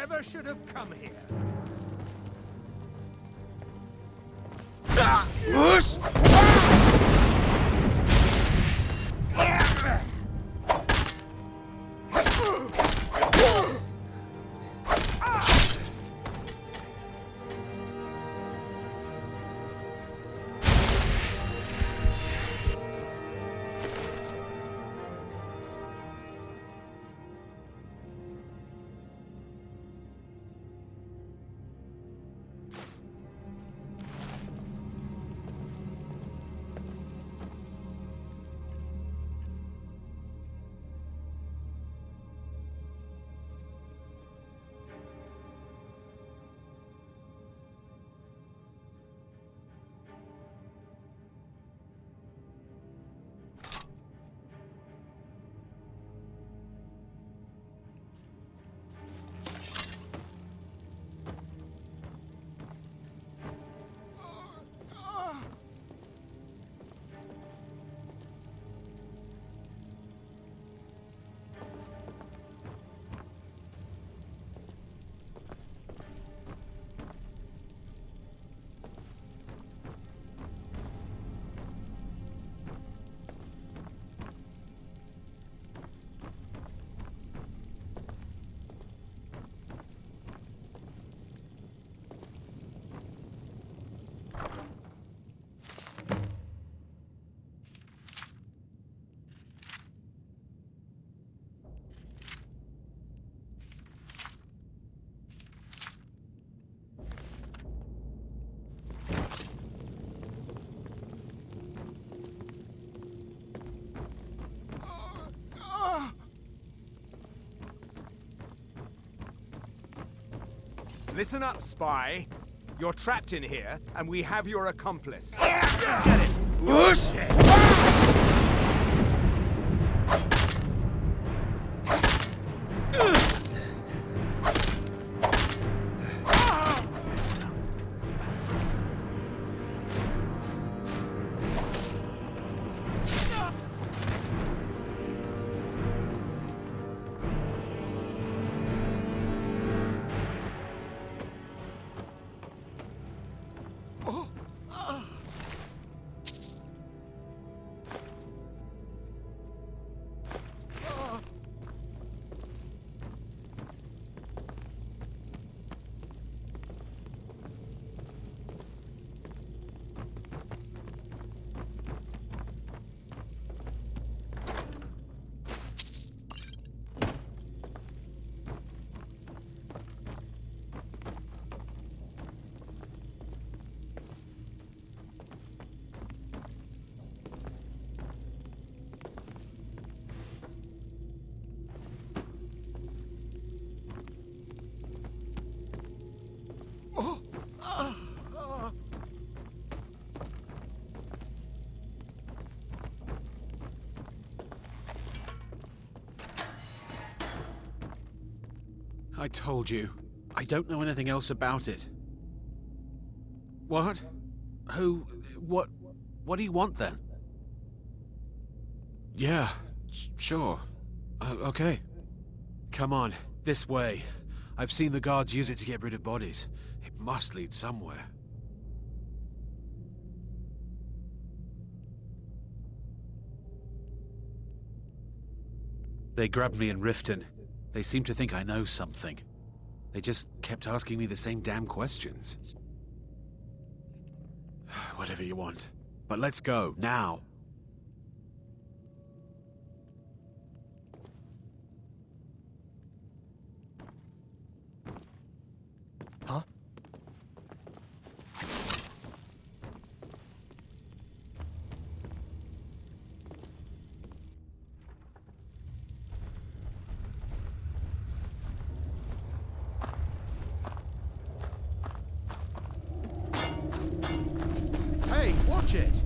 never should have come here. Whoosh! Listen up, spy. You're trapped in here, and we have your accomplice. Get it! Whoosh! I told you. I don't know anything else about it. What? Who? What do you want then? Yeah, sure. Okay. Come on, this way. I've seen the guards use it to get rid of bodies. It must lead somewhere. They grabbed me in Riften. They seem to think I know something. They just kept asking me the same damn questions. Whatever you want. But let's go, now. Huh? Hey, watch it!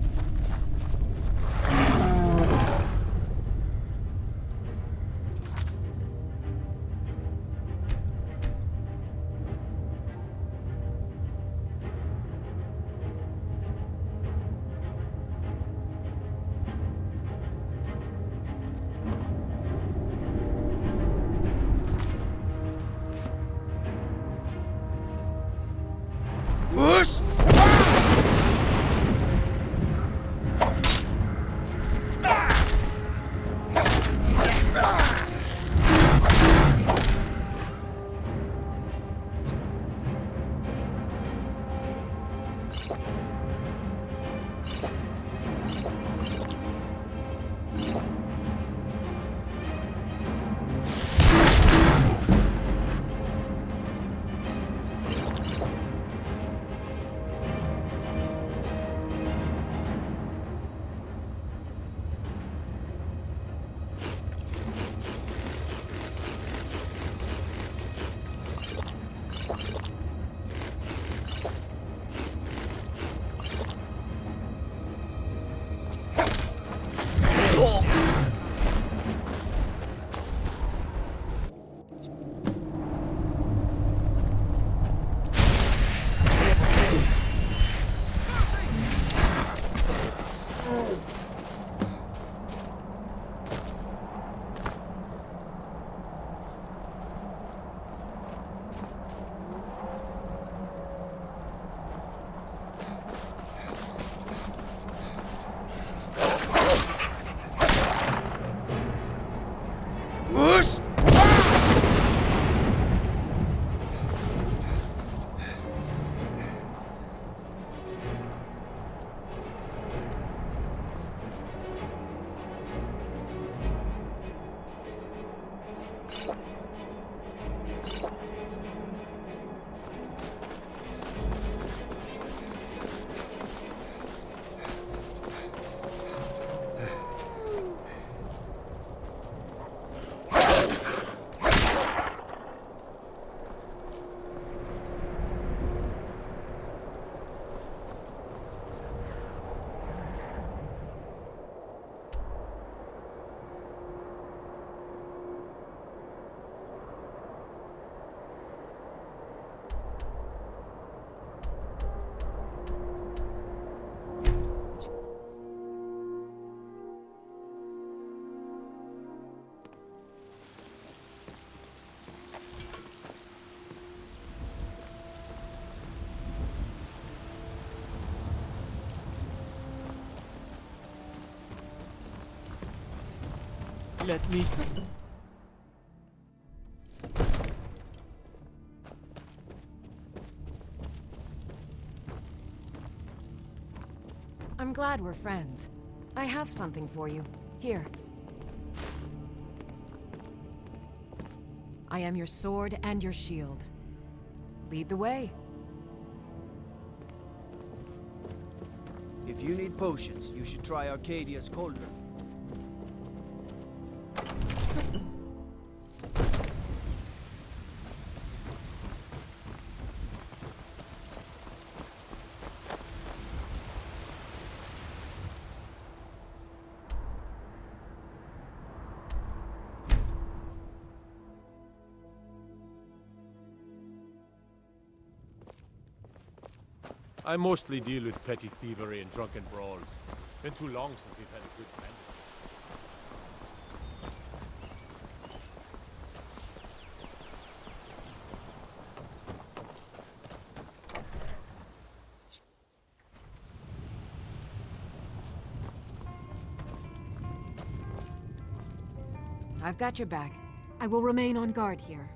Whoosh! Let me... I'm glad we're friends. I have something for you. Here. I am your sword and your shield. Lead the way. If you need potions, you should try Arcadia's cauldron. I mostly deal with petty thievery and drunken brawls. Been too long since we've had a good friend. I've got your back. I will remain on guard here.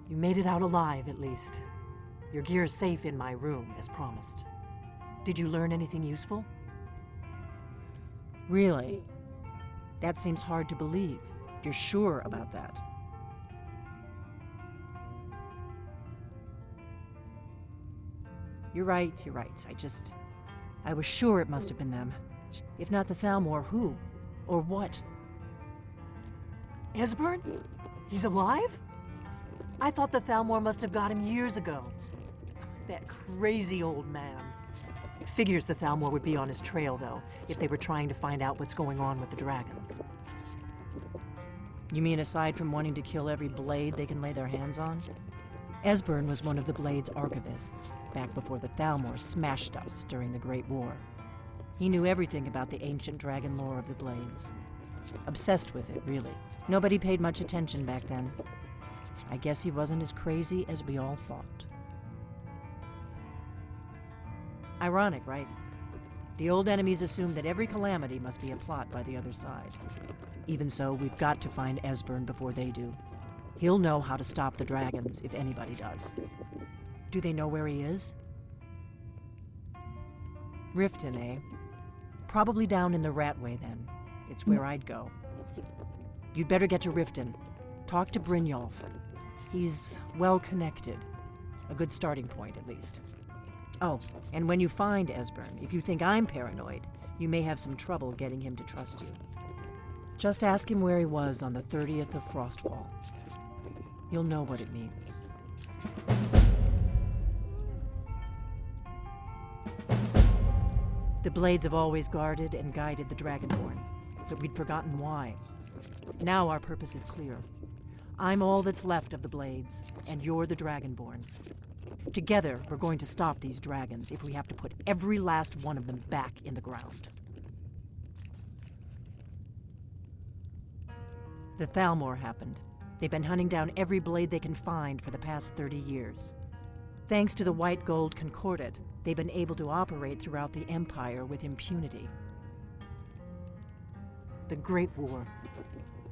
You made it out alive, at least. Your gear's safe in my room, as promised. Did you learn anything useful? Really? That seems hard to believe. You're sure about that? You're right. I was sure it must have been them. If not the Thalmor, who? Or what? Esbern? He's alive? I thought the Thalmor must have got him years ago. That crazy old man. Figures the Thalmor would be on his trail, though, if they were trying to find out what's going on with the dragons. You mean aside from wanting to kill every blade they can lay their hands on? Esbern was one of the Blade's archivists, back before the Thalmor smashed us during the Great War. He knew everything about the ancient dragon lore of the Blades. Obsessed with it, really. Nobody paid much attention back then. I guess he wasn't as crazy as we all thought. Ironic, right? The old enemies assumed that every calamity must be a plot by the other side. Even so, we've got to find Esbern before they do. He'll know how to stop the dragons, if anybody does. Do they know where he is? Riften, eh? Probably down in the Ratway, then. It's where I'd go. You'd better get to Riften. Talk to Brynjolf. He's well-connected. A good starting point, at least. Oh, and when you find Esbern, if you think I'm paranoid, you may have some trouble getting him to trust you. Just ask him where he was on the 30th of Frostfall. You'll know what it means. The Blades have always guarded and guided the Dragonborn, but we'd forgotten why. Now our purpose is clear. I'm all that's left of the Blades, and you're the Dragonborn. Together, we're going to stop these dragons if we have to put every last one of them back in the ground. The Thalmor happened. They've been hunting down every blade they can find for the past 30 years. Thanks to the White Gold Concordat, they've been able to operate throughout the Empire with impunity. The Great War.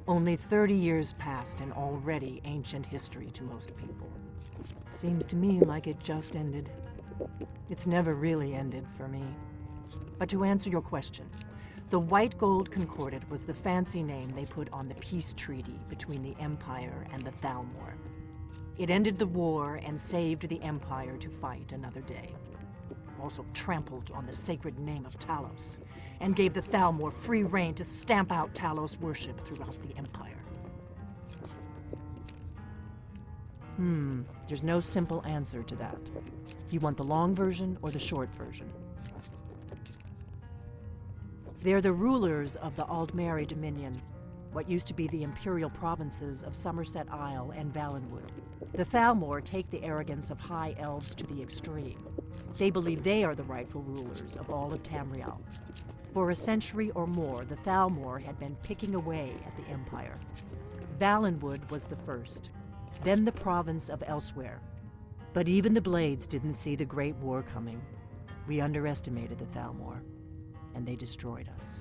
Only 30 years passed and already ancient history to most people. Seems to me like it just ended. It's never really ended for me. But to answer your question, the White Gold Concordat was the fancy name they put on the peace treaty between the Empire and the Thalmor. It ended the war and saved the Empire to fight another day. Also trampled on the sacred name of Talos, and gave the Thalmor free rein to stamp out Talos worship throughout the Empire. There's no simple answer to that. You want the long version or the short version? They're the rulers of the Aldmeri Dominion, what used to be the imperial provinces of Somerset Isle and Valenwood. The Thalmor take the arrogance of high elves to the extreme. They believe they are the rightful rulers of all of Tamriel. For a century or more, the Thalmor had been picking away at the Empire. Valenwood was the first, then the province of Elsewhere. But even the Blades didn't see the Great War coming. We underestimated the Thalmor, and they destroyed us.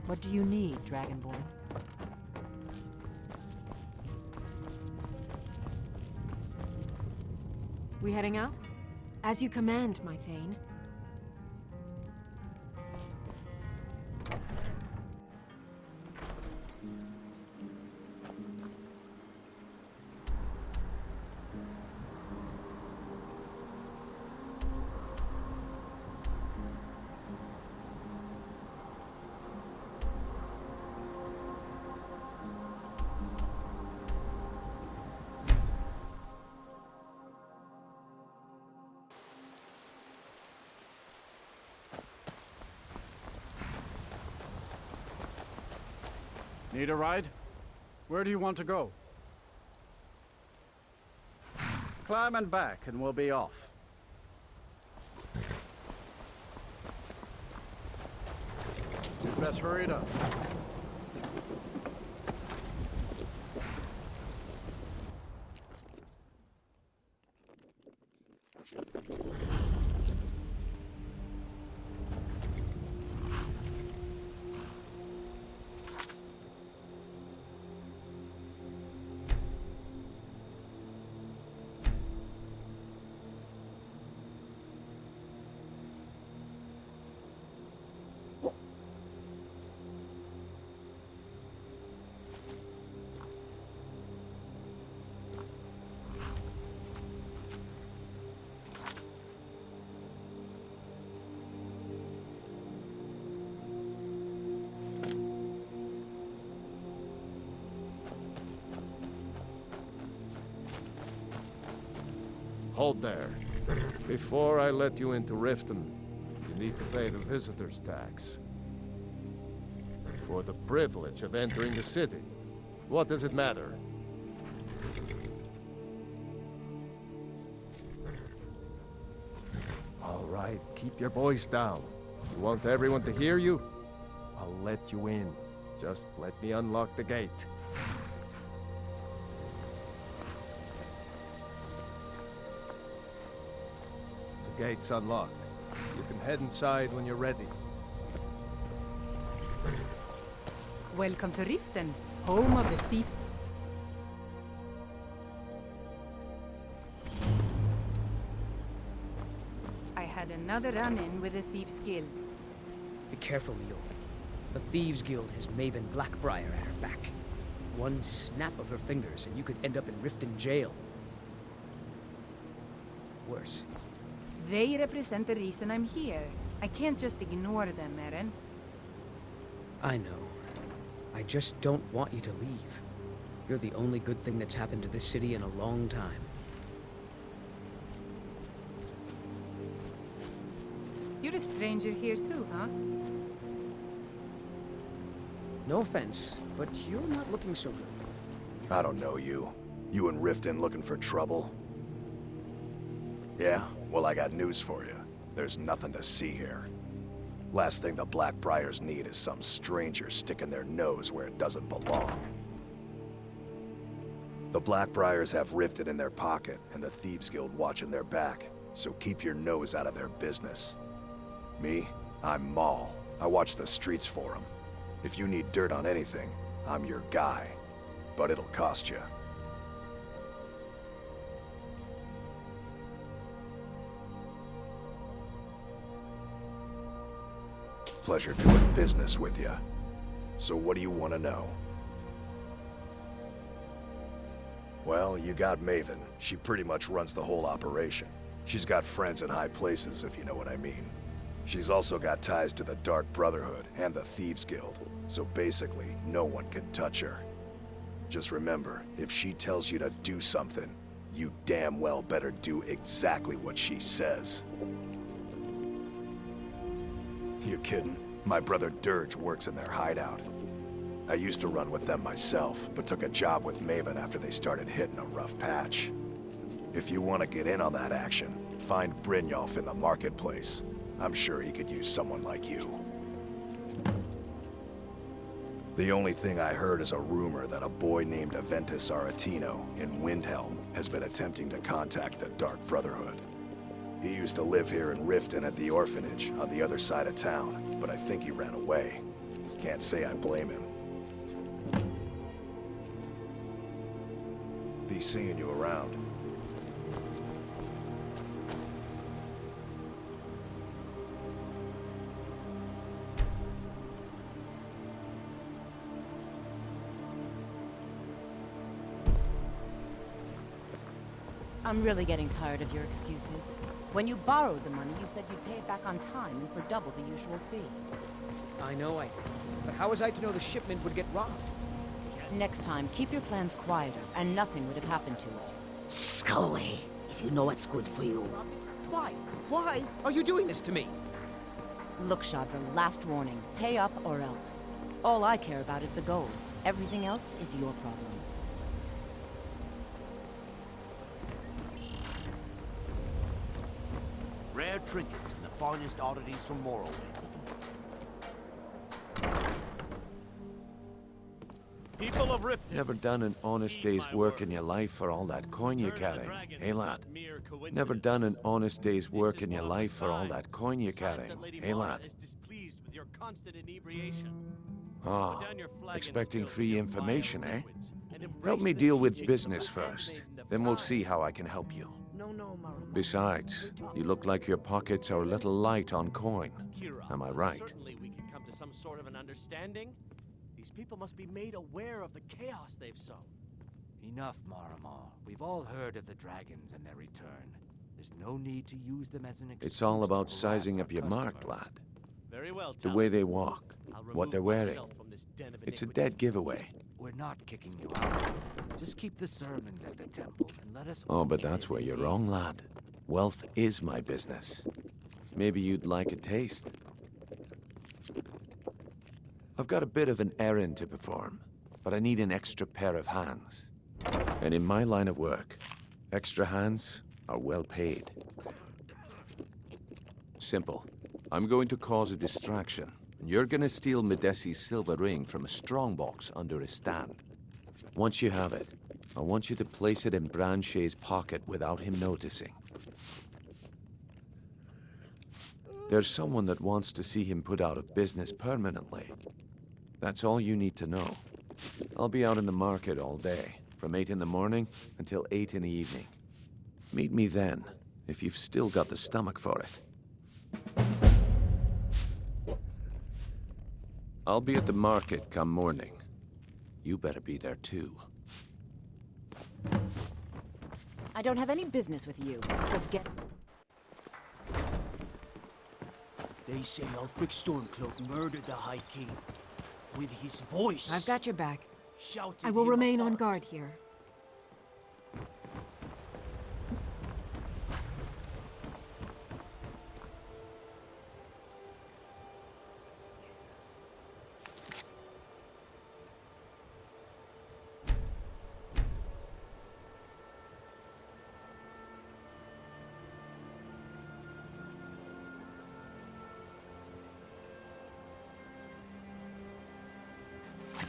What do you need, Dragonborn? We heading out? As you command, my Thane. Need a ride? Where do you want to go? Climb and back, and we'll be off. You'd best hurry it up. Hold there. Before I let you into Riften, you need to pay the visitor's tax. For the privilege of entering the city. What does it matter? All right, keep your voice down. You want everyone to hear you? I'll let you in. Just let me unlock the gate. The gate's unlocked. You can head inside when you're ready. Welcome to Riften, home of the thieves. I had another run-in with the Thieves Guild. Be careful, Leo. The Thieves Guild has Maven Blackbriar at her back. One snap of her fingers and you could end up in Riften jail. Worse. They represent the reason I'm here. I can't just ignore them, Eren. I know. I just don't want you to leave. You're the only good thing that's happened to this city in a long time. You're a stranger here too, huh? No offense, but you're not looking so good. I don't know you. You and Riften looking for trouble? Yeah? Well, I got news for you. There's nothing to see here. Last thing the Blackbriars need is some stranger sticking their nose where it doesn't belong. The Blackbriars have Riften in their pocket, and the Thieves Guild watching their back, so keep your nose out of their business. Me? I'm Maul. I watch the streets for them. If you need dirt on anything, I'm your guy. But it'll cost you. Pleasure doing business with you. So what do you want to know? Well, you got Maven. She pretty much runs the whole operation. She's got friends in high places, if you know what I mean. She's also got ties to the Dark Brotherhood and the Thieves Guild, so basically, no one can touch her. Just remember, if she tells you to do something, you damn well better do exactly what she says. You kidding? My brother Dirge works in their hideout. I used to run with them myself, but took a job with Maven after they started hitting a rough patch. If you want to get in on that action, find Brynjolf in the marketplace. I'm sure he could use someone like you. The only thing I heard is a rumor that a boy named Aventus Aretino in Windhelm has been attempting to contact the Dark Brotherhood. He used to live here in Riften at the orphanage on the other side of town, but I think he ran away. Can't say I blame him. Be seeing you around. I'm really getting tired of your excuses. When you borrowed the money, you said you'd pay it back on time and for double the usual fee. I know I did. But how was I to know the shipment would get robbed? Next time, keep your plans quieter, and nothing would have happened to it. Go away, if you know what's good for you. Why? Why are you doing this to me? Look, Shadra, last warning. Pay up or else. All I care about is the gold. Everything else is your problem. Rare trinkets and the finest oddities from Morrowind. People of Riften. Never done an honest day's work in your life for all that coin you carry, eh, lad? Never done an honest day's work in your life for all that coin you carry, eh, lad? Ah, expecting free information, eh? Help me deal with business first, then we'll see how I can help you. Besides, you look like your pockets are a little light on coin. Am I right? Certainly we can come to some sort of an understanding. These people must be made aware of the chaos they've sown. Enough, Maramal. We've all heard of the dragons and their return. There's no need to use them as an excuse. It's all about to sizing harass up your our mark, customers. lad. Very well, The way they walk, what they're wearing. It's a dead giveaway. We're not kicking you out. Just keep the sermons at the temple and let us Oh, all but sit that's where in you're peace. wrong, lad. Wealth is my business. Maybe you'd like a taste. I've got a bit of an errand to perform, but I need an extra pair of hands. And in my line of work, extra hands are well paid. Simple. I'm going to cause a distraction, and you're gonna steal Medesi's silver ring from a strongbox under his stand. Once you have it, I want you to place it in Branche's pocket without him noticing. There's someone that wants to see him put out of business permanently. That's all you need to know. I'll be out in the market all day, from 8 in the morning until 8 in the evening. Meet me then, if you've still got the stomach for it. I'll be at the market come morning. You better be there too. I don't have any business with you, so get... They say Ulfric Stormcloak murdered the High King. With his voice. I've got your back. Shouted I will him remain on apart. guard here.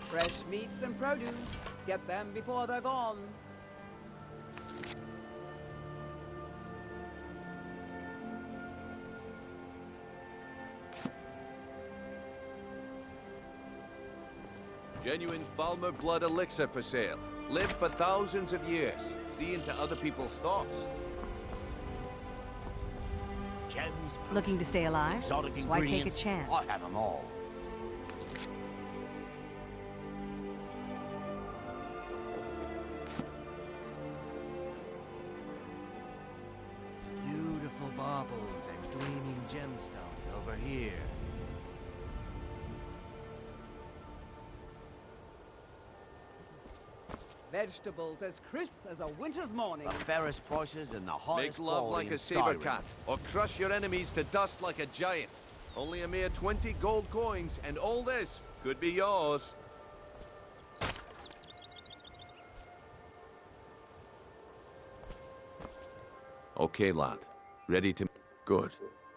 Fresh meats and produce. Get them before they're gone. Genuine Falmer blood elixir for sale. Live for thousands of years. See into other people's thoughts. Gems, Looking to stay alive? exotic So I take a ingredients. chance. I have them all. Beautiful baubles and gleaming gemstones over here. Vegetables as crisp as a winter's morning. The fairest prices and the highest Make love quality like in a saber Skyrim. cat, or crush your enemies to dust like a giant. Only a mere 20 gold coins, and all this could be yours. Okay, lad. Ready to... Good.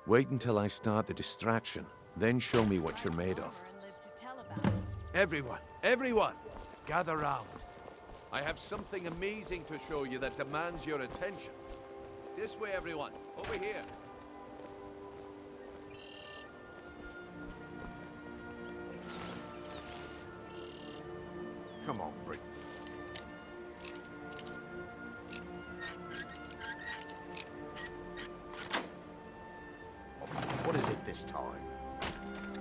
Wait until I start the distraction, then show me what you're made of. Everyone! Everyone! Gather round. I have something amazing to show you that demands your attention. This way, everyone. Over here. Come on, Brick. What is it this time?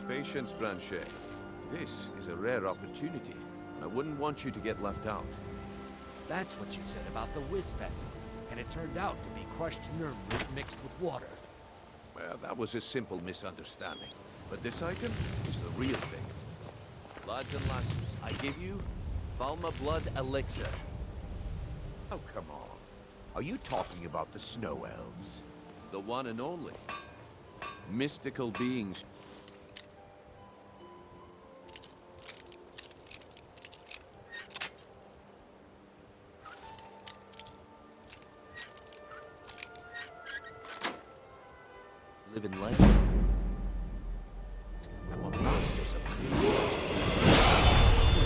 Patience, Blanchet. This is a rare opportunity, and I wouldn't want you to get left out. That's what you said about the wisp essence, and it turned out to be crushed nerve root mixed with water. Well, that was a simple misunderstanding. But this item is the real thing. Lads and lasses, I give you Falmer Blood Elixir. Oh, come on. Are you talking about the snow elves? The one and only. Mystical beings. Live in legend. And were masters of creation.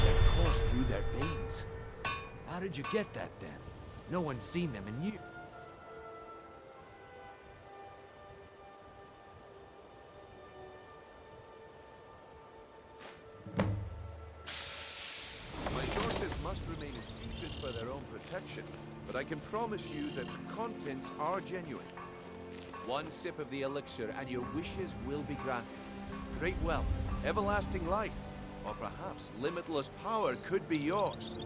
That coursed through their veins. How did you get that then? No one's seen them in years. My sources must remain a secret for their own protection, but I can promise you that the contents are genuine. One sip of the elixir and your wishes will be granted. Great wealth, everlasting life, or perhaps limitless power could be yours.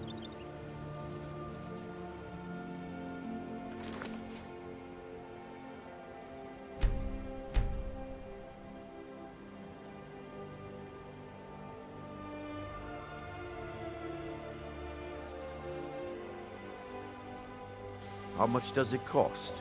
How much does it cost?